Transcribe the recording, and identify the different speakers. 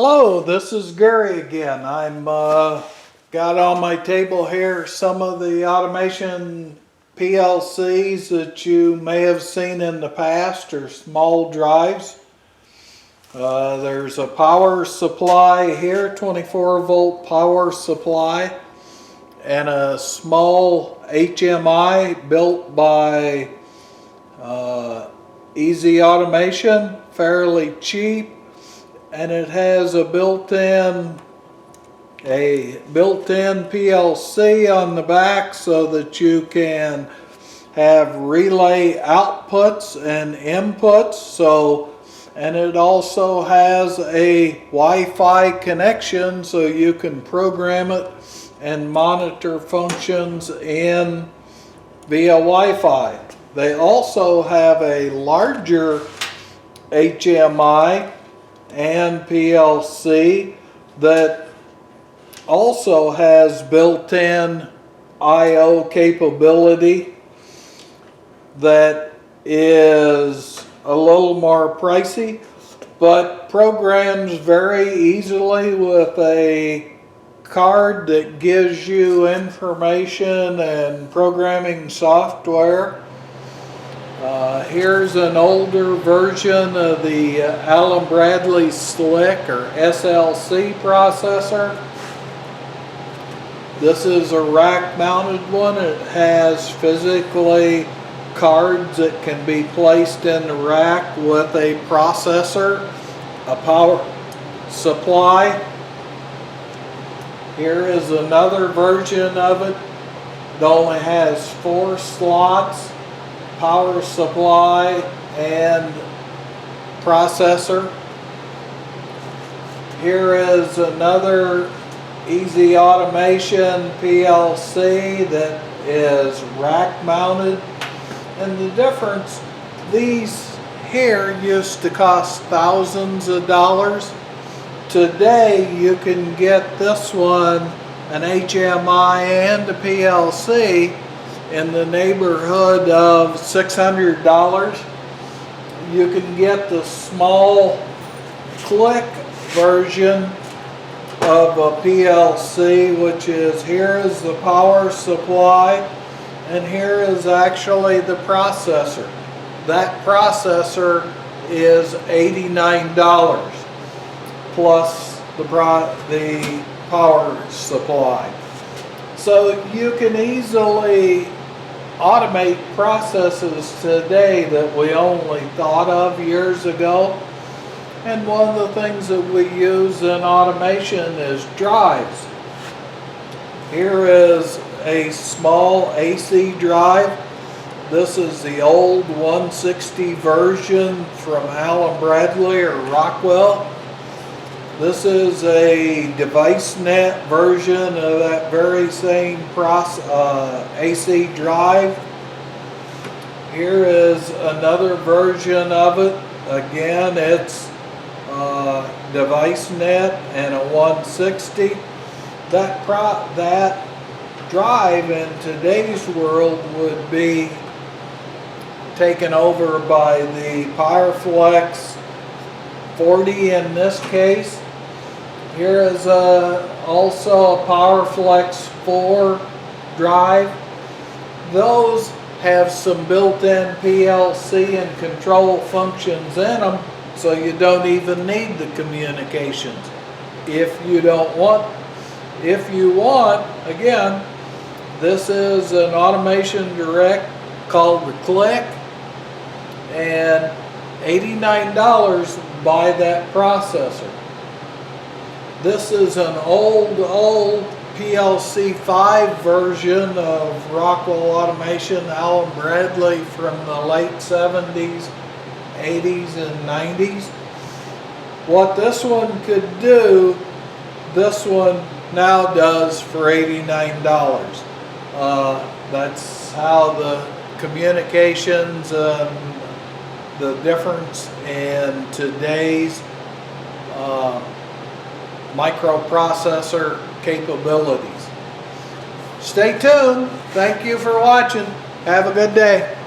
Speaker 1: Hello, this is Gary again. I'm got on my table here some of the automation PLCs that you may have seen in the past, or small drives. There's a power supply here, 24-volt power supply, and a small HMI built by Easy Automation, fairly cheap. And it has a built-in PLC on the back so that you can have relay outputs and inputs. And it also has a Wi-Fi connection so you can program it and monitor functions via Wi-Fi. They also have a larger HMI and PLC that also has built-in I/O capability that is a little more pricey, but programs very easily with a card that gives you information and programming software. Here's an older version of the Allen Bradley SLC or SLC processor. This is a rack mounted one. It has physically cards that can be placed in the rack with a processor, a power supply. Here is another version of it. It only has 4 slots. Power supply and processor. Here is another Easy Automation PLC that is rack mounted. And the difference, these here used to cost thousands of dollars. Today you can get this one, an HMI and a PLC, in the neighborhood of $600. You can get the small click version of a PLC, which is, here is the power supply and here is actually the processor. That processor is $89 plus the power supply. So you can easily automate processes today that we only thought of years ago. And one of the things that we use in automation is drives. Here is a small AC drive. This is the old 160 version from Allen Bradley or Rockwell. This is a DeviceNet version of that very same AC drive. Here is another version of it. Again, it's DeviceNet and a 160. That drive in today's world would be taken over by the PowerFlex 40 in this case. Here is also a PowerFlex 4 drive. Those have some built-in PLC and control functions in them, so you don't even need the communications. If you want, again, this is an Automation Direct called the Click, and $89 buy that processor. This is an old PLC 5 version of Rockwell Automation, Allen Bradley, from the late 70s, 80s, and 90s. What this one could do, this one now does for $89. That's how the communications and the difference in today's microprocessor capabilities. Stay tuned. Thank you for watching. Have a good day.